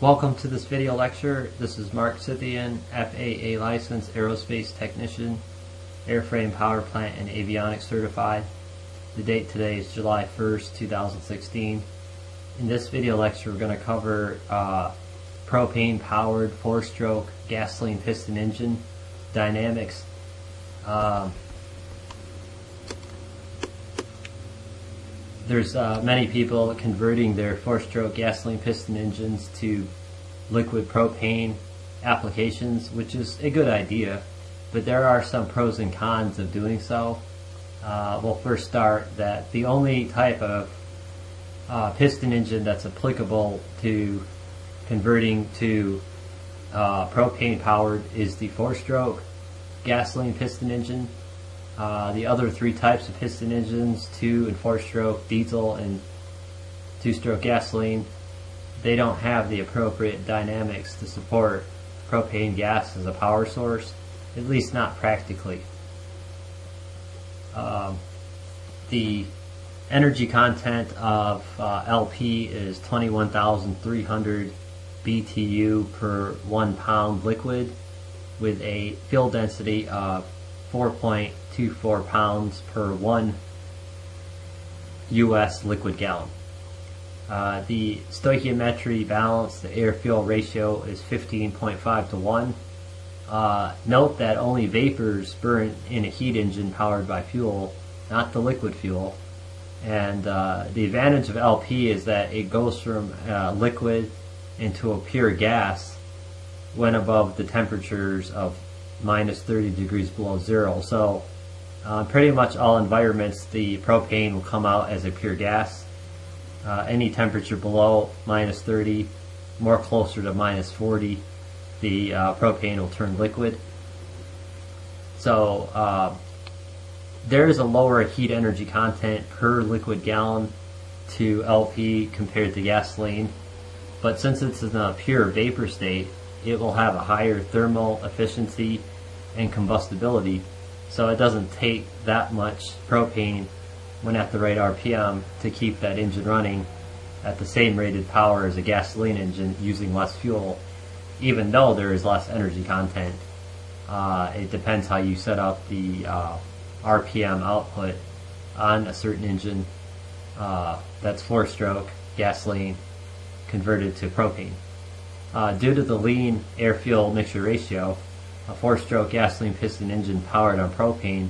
Welcome to this video lecture. This is Mark Scythian, FAA licensed aerospace technician, airframe power plant and avionics certified. The date today is July 1st, 2016. In this video lecture we're going to cover propane powered 4-stroke gasoline piston engine dynamics. There's many people converting their 4-stroke gasoline piston engines to liquid propane applications, which is a good idea, but there are some pros and cons of doing so. We'll first start that the only type of piston engine that's applicable to converting to propane powered is the 4-stroke gasoline piston engine. The other three types of piston engines, 2- and 4-stroke diesel and 2-stroke gasoline, they don't have the appropriate dynamics to support propane gas as a power source, at least not practically. The energy content of LP is 21,300 BTU per 1 pound liquid with a fuel density of 4.24 pounds per 1 US liquid gallon. The stoichiometry balance, the air-fuel ratio, is 15.5 to 1. Note that only vapors burn in a heat engine powered by fuel, not the liquid fuel. And the advantage of LP is that it goes from liquid into a pure gas when above the temperatures of minus 30 degrees below zero. So pretty much all environments the propane will come out as a pure gas. Any temperature below minus 30, more closer to minus 40, the propane will turn liquid. So there is a lower heat energy content per liquid gallon to LP compared to gasoline, but since it's in a pure vapor state, it will have a higher thermal efficiency and combustibility, so it doesn't take that much propane when at the right RPM to keep that engine running at the same rated power as a gasoline engine using less fuel, even though there is less energy content. It depends how you set up the RPM output on a certain engine that's 4-stroke gasoline converted to propane. Due to the lean air-fuel mixture ratio, a 4-stroke gasoline piston engine powered on propane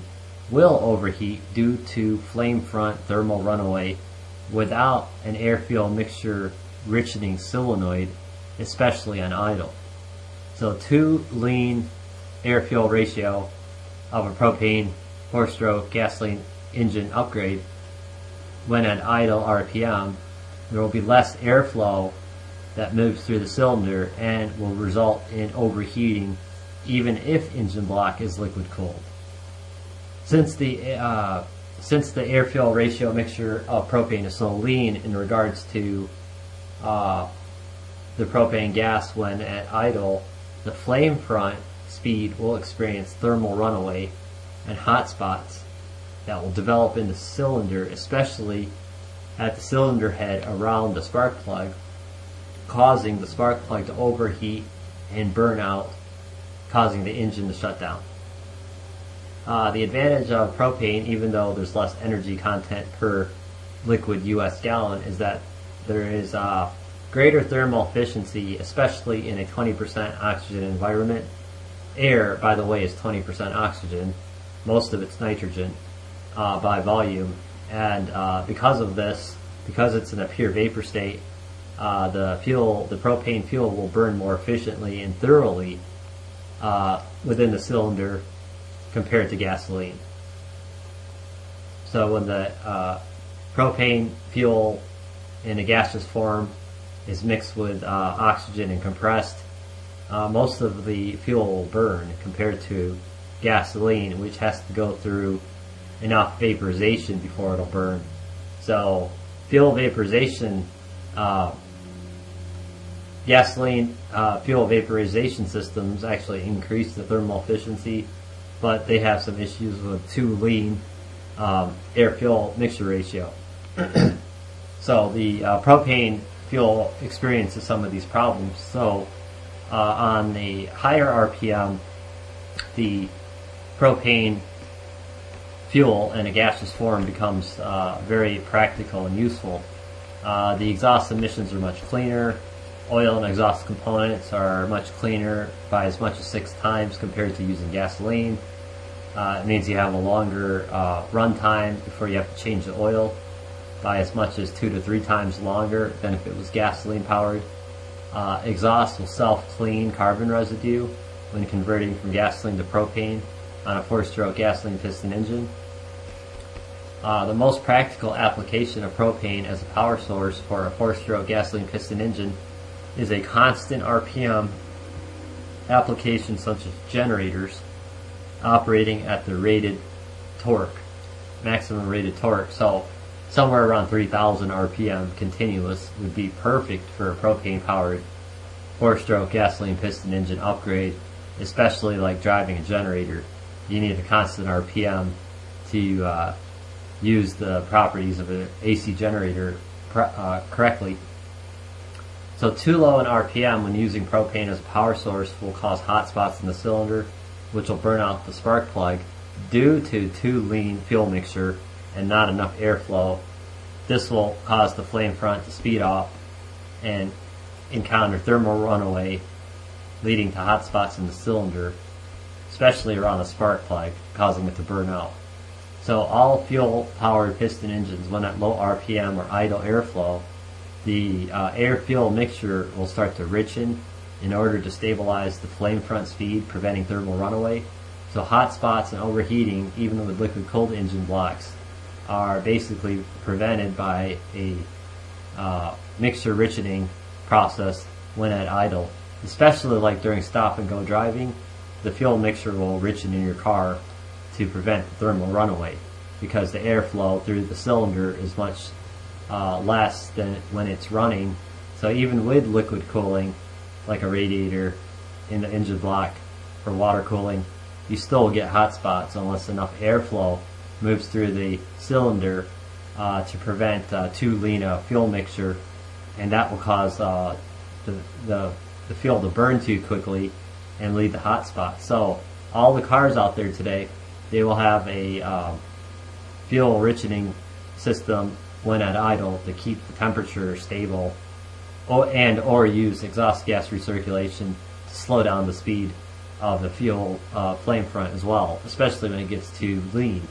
will overheat due to flame front thermal runaway without an air-fuel mixture richening solenoid, especially on idle. So too lean air-fuel ratio of a propane 4-stroke gasoline engine upgrade, when at idle RPM, there will be less airflow that moves through the cylinder and will result in overheating even if engine block is liquid cooled. Since the air-fuel ratio mixture of propane is so lean in regards to the propane gas when at idle, the flame front speed will experience thermal runaway and hot spots that will develop in the cylinder, especially at the cylinder head around the spark plug, causing the spark plug to overheat and burn out, causing the engine to shut down. The advantage of propane, even though there's less energy content per liquid US gallon, is that there is greater thermal efficiency, especially in a 20% oxygen environment. Air, by the way, is 20% oxygen. Most of it's nitrogen by volume. And because of this, because it's in a pure vapor state, the propane fuel will burn more efficiently and thoroughly within the cylinder compared to gasoline. So when the propane fuel in a gaseous form is mixed with oxygen and compressed, most of the fuel will burn compared to gasoline, which has to go through enough vaporization before it'll burn. So fuel vaporization, gasoline fuel vaporization systems actually increase the thermal efficiency, but they have some issues with too lean air-fuel mixture ratio. So the propane fuel experiences some of these problems. So on the higher RPM, the propane fuel in a gaseous form becomes very practical and useful. The exhaust emissions are much cleaner. Oil and exhaust components are much cleaner by as much as 6 times compared to using gasoline. It means you have a longer run time before you have to change the oil, by as much as 2 to 3 times longer than if it was gasoline powered. Exhaust will self-clean carbon residue when converting from gasoline to propane on a 4-stroke gasoline piston engine. The most practical application of propane as a power source for a 4-stroke gasoline piston engine is a constant RPM application, such as generators operating at the rated torque, maximum rated torque. So somewhere around 3,000 RPM continuous would be perfect for a propane powered 4-stroke gasoline piston engine upgrade, especially like driving a generator. You need a constant RPM to use the properties of an AC generator correctly. So too low an RPM when using propane as a power source will cause hot spots in the cylinder, which will burn out the spark plug due to too lean fuel mixture and not enough airflow. This will cause the flame front to speed up and encounter thermal runaway, leading to hot spots in the cylinder, especially around the spark plug, causing it to burn out. So all fuel-powered piston engines, when at low RPM or idle airflow, the air-fuel mixture will start to richen in order to stabilize the flame front speed, preventing thermal runaway. So hot spots and overheating, even with liquid-cooled engine blocks, are basically prevented by a mixture richening process when at idle. Especially like during stop-and-go driving, the fuel mixture will richen in your car to prevent the thermal runaway, because the airflow through the cylinder is much less than when it's running. So even with liquid cooling, like a radiator in the engine block for water cooling, you still get hot spots unless enough airflow moves through the cylinder to prevent too lean a fuel mixture, and that will cause the fuel to burn too quickly and lead to hot spots. So all the cars out there today, they will have a fuel richening system when at idle to keep the temperature stable, or use exhaust gas recirculation to slow down the speed of the fuel flame front as well, especially when it gets too lean.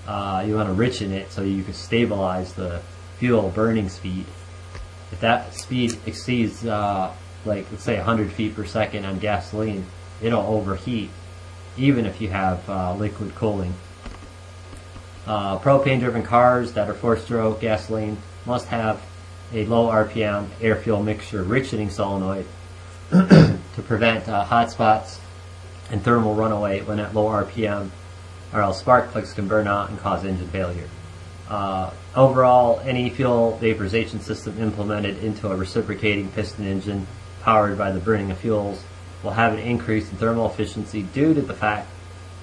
You want to richen it so you can stabilize the fuel burning speed. If that speed exceeds like let's say 100 feet per second on gasoline, it'll overheat even if you have liquid cooling. Propane driven cars that are 4-stroke gasoline must have a low RPM air fuel mixture richening solenoid to prevent hot spots and thermal runaway when at low RPM, or else spark plugs can burn out and cause engine failure. Overall, any fuel vaporization system implemented into a reciprocating piston engine powered by the burning of fuels will have an increase in thermal efficiency due to the fact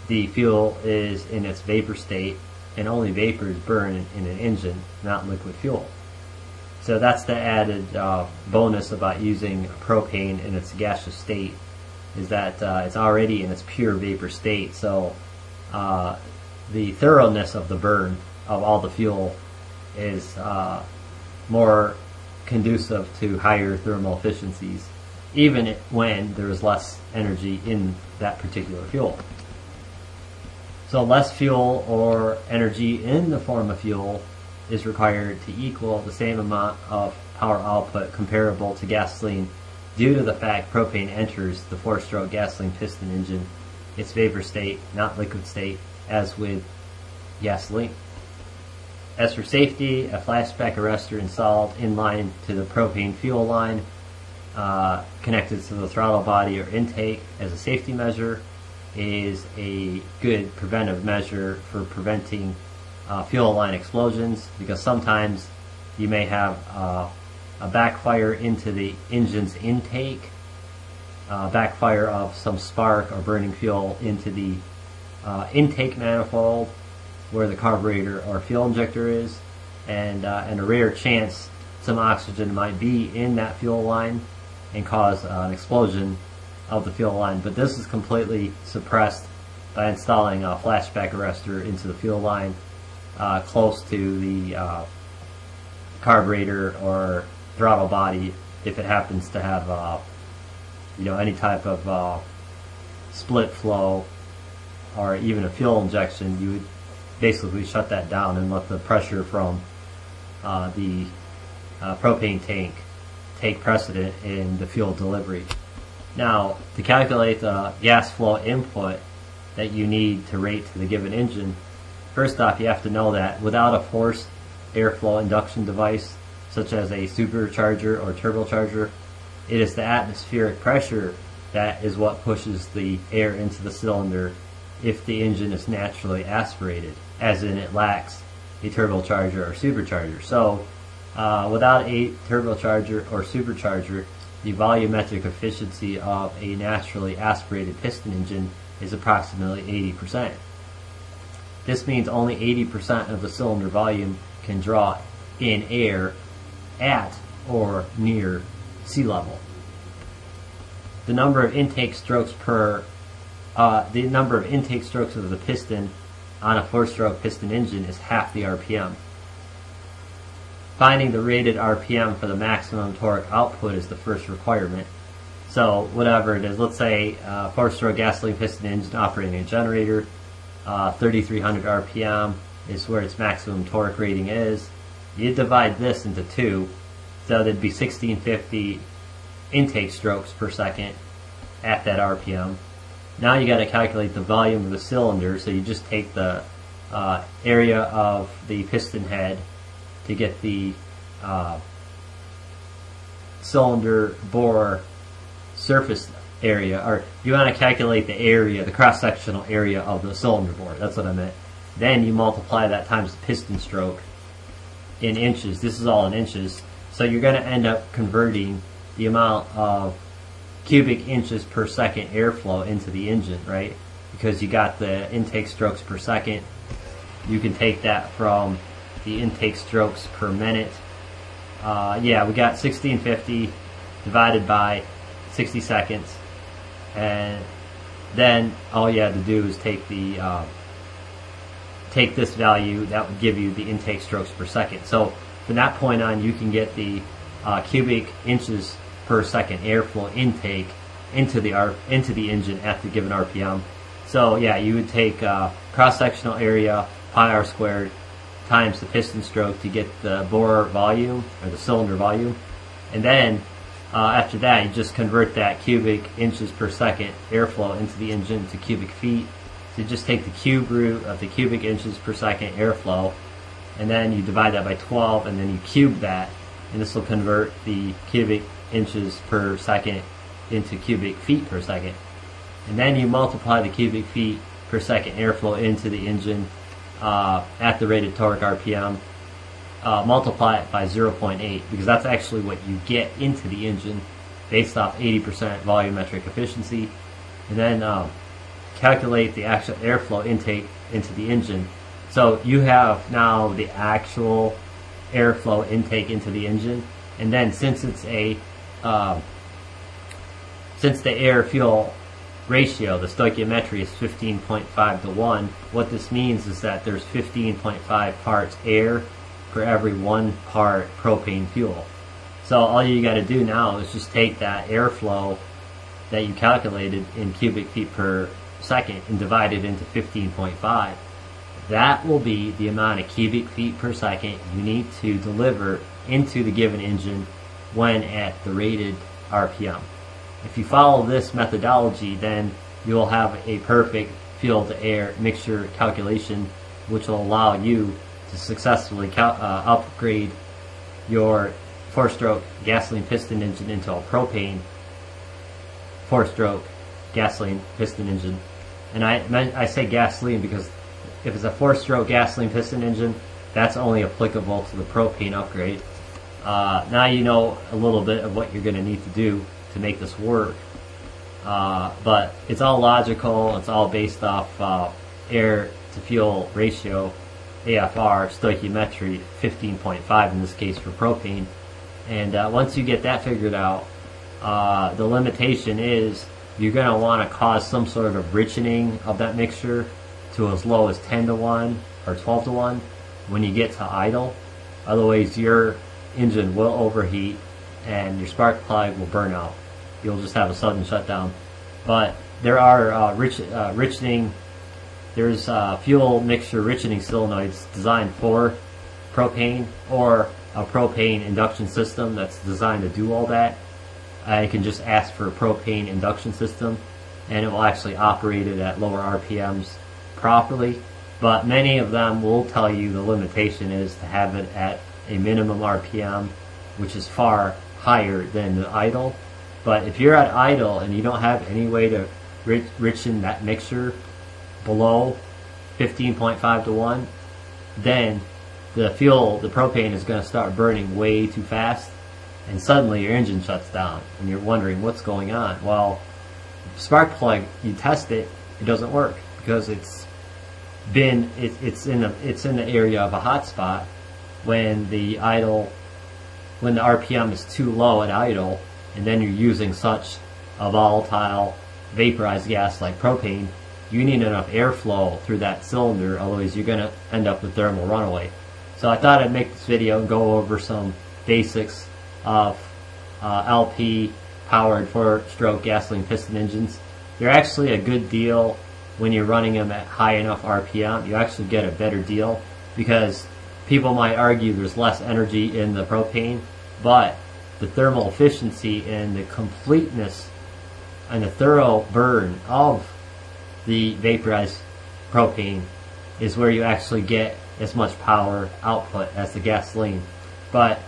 the fuel is in its vapor state, and only vapors burn in an engine, not liquid fuel. So that's the added bonus about using propane in its gaseous state, is that it's already in its pure vapor state. So the thoroughness of the burn of all the fuel is more conducive to higher thermal efficiencies, even when there is less energy in that particular fuel. So less fuel or energy in the form of fuel is required to equal the same amount of power output comparable to gasoline, due to the fact propane enters the 4-stroke gasoline piston engine its vapor state, not liquid state, as with gasoline. As for safety, a flashback arrestor installed in line to the propane fuel line, connected to the throttle body or intake as a safety measure, is a good preventive measure for preventing fuel line explosions, because sometimes you may have a backfire into the engine's intake, backfire of some spark or burning fuel into the intake manifold where the carburetor or fuel injector is, and a rare chance some oxygen might be in that fuel line and cause an explosion of the fuel line. But this is completely suppressed by installing a flashback arrestor into the fuel line close to the carburetor or throttle body. If it happens to have any type of split flow or even a fuel injection, you would basically shut that down and let the pressure from the propane tank take precedent in the fuel delivery. Now, to calculate the gas flow input that you need to rate to the given engine, first off, you have to know that without a forced airflow induction device, such as a supercharger or turbocharger, it is the atmospheric pressure that is what pushes the air into the cylinder if the engine is naturally aspirated, as in it lacks a turbocharger or supercharger. So without a turbocharger or supercharger, the volumetric efficiency of a naturally aspirated piston engine is approximately 80%. This means only 80% of the cylinder volume can draw in air at or near sea level. The number of intake strokes of the piston on a 4-stroke piston engine is half the RPM. Finding the rated RPM for the maximum torque output is the first requirement. So whatever it is, let's say 4-stroke gasoline piston engine operating a generator, 3,300 RPM is where its maximum torque rating is. You divide this into 2, so there'd be 1650 intake strokes per second at that RPM. Now you got to calculate the volume of the cylinder, so you just take the area of the piston head to get the cylinder bore surface area, or you want to calculate the area, the cross-sectional area of the cylinder bore. That's what I meant. Then you multiply that times the piston stroke in inches. This is all in inches. So you're going to end up converting the amount of cubic inches per second airflow into the engine, right? Because you got the intake strokes per second. You can take that from the intake strokes per minute. Yeah, we got 1650 divided by 60 seconds, and then all you had to do is take the take this value. That would give you the intake strokes per second. So from that point on, you can get the cubic inches per second airflow intake into the engine at the given RPM. So yeah, you would take cross-sectional area pi r squared times the piston stroke to get the bore volume, or the cylinder volume, and then after that you just convert that cubic inches per second airflow into the engine to cubic feet. So you just take the cube root of the cubic inches per second airflow, and then you divide that by 12, and then you cube that, and this will convert the cubic inches per second into cubic feet per second. And then you multiply the cubic feet per second airflow into the engine at the rated torque RPM, multiply it by 0.8, because that's actually what you get into the engine based off 80% volumetric efficiency, and then calculate the actual airflow intake into the engine. So you have now the actual airflow intake into the engine, and then since it's a since the air-fuel ratio, the stoichiometry, is 15.5 to 1, what this means is that there's 15.5 parts air for every 1 part propane fuel. So all you got to do now is just take that airflow that you calculated in cubic feet per second and divide it into 15.5. That will be the amount of cubic feet per second you need to deliver into the given engine when at the rated RPM. If you follow this methodology, then you will have a perfect fuel-to-air mixture calculation, which will allow you to successfully upgrade your 4-stroke gasoline piston engine into a propane 4-stroke gasoline piston engine. And I say gasoline because if it's a 4-stroke gasoline piston engine, that's only applicable to the propane upgrade. Now you know a little bit of what you're going to need to do to make this work. But it's all logical. It's all based off air to fuel ratio, AFR, stoichiometry, 15.5 in this case for propane. And once you get that figured out, the limitation is you're going to want to cause some sort of richening of that mixture to as low as 10 to 1 or 12 to 1 when you get to idle. Otherwise, your engine will overheat and your spark plug will burn out. You'll just have a sudden shutdown. But there are richening. There's fuel mixture richening solenoids designed for propane, or a propane induction system that's designed to do all that. You can just ask for a propane induction system and it will actually operate it at lower RPMs properly. But many of them will tell you the limitation is to have it at a minimum RPM, which is far higher than the idle. But if you're at idle and you don't have any way to richen that mixture below 15.5 to 1, then the propane is going to start burning way too fast, and suddenly your engine shuts down and you're wondering what's going on. Well, spark plug, you test it, it doesn't work because it's in the area of a hot spot when the RPM is too low at idle, and then you're using such a volatile vaporized gas like propane. You need enough airflow through that cylinder, otherwise you're going to end up with thermal runaway. So I thought I'd make this video and go over some basics of LP powered 4-stroke gasoline piston engines. They're actually a good deal when you're running them at high enough RPM. You actually get a better deal because people might argue there's less energy in the propane, but the thermal efficiency and the completeness and the thorough burn of the vaporized propane is where you actually get as much power output as the gasoline. But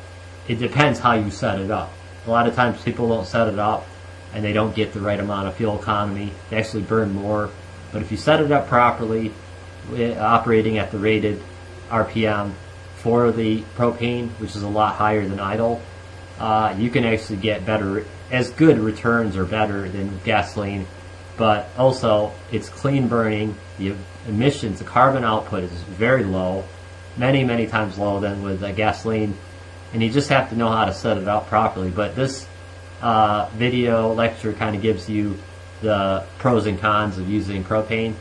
it depends how you set it up. A lot of times people don't set it up and they don't get the right amount of fuel economy. They actually burn more. But if you set it up properly, operating at the rated RPM for the propane, which is a lot higher than idle, you can actually get as good returns or better than gasoline. But also, it's clean burning. The emissions, the carbon output is very low, many times lower than with gasoline. And you just have to know how to set it up properly. But this video lecture kind of gives you the pros and cons of using propane.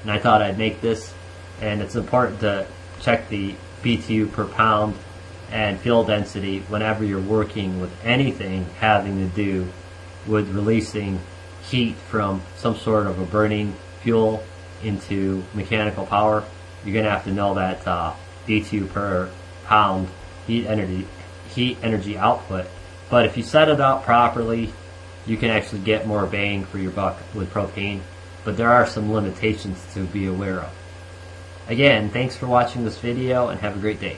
And I thought I'd make this. And it's important to check the BTU per pound and fuel density whenever you're working with anything having to do with releasing heat from some sort of a burning fuel into mechanical power. You're going to have to know that BTU per pound heat energy output. But if you set it up properly, you can actually get more bang for your buck with propane. But there are some limitations to be aware of. Again, thanks for watching this video and have a great day.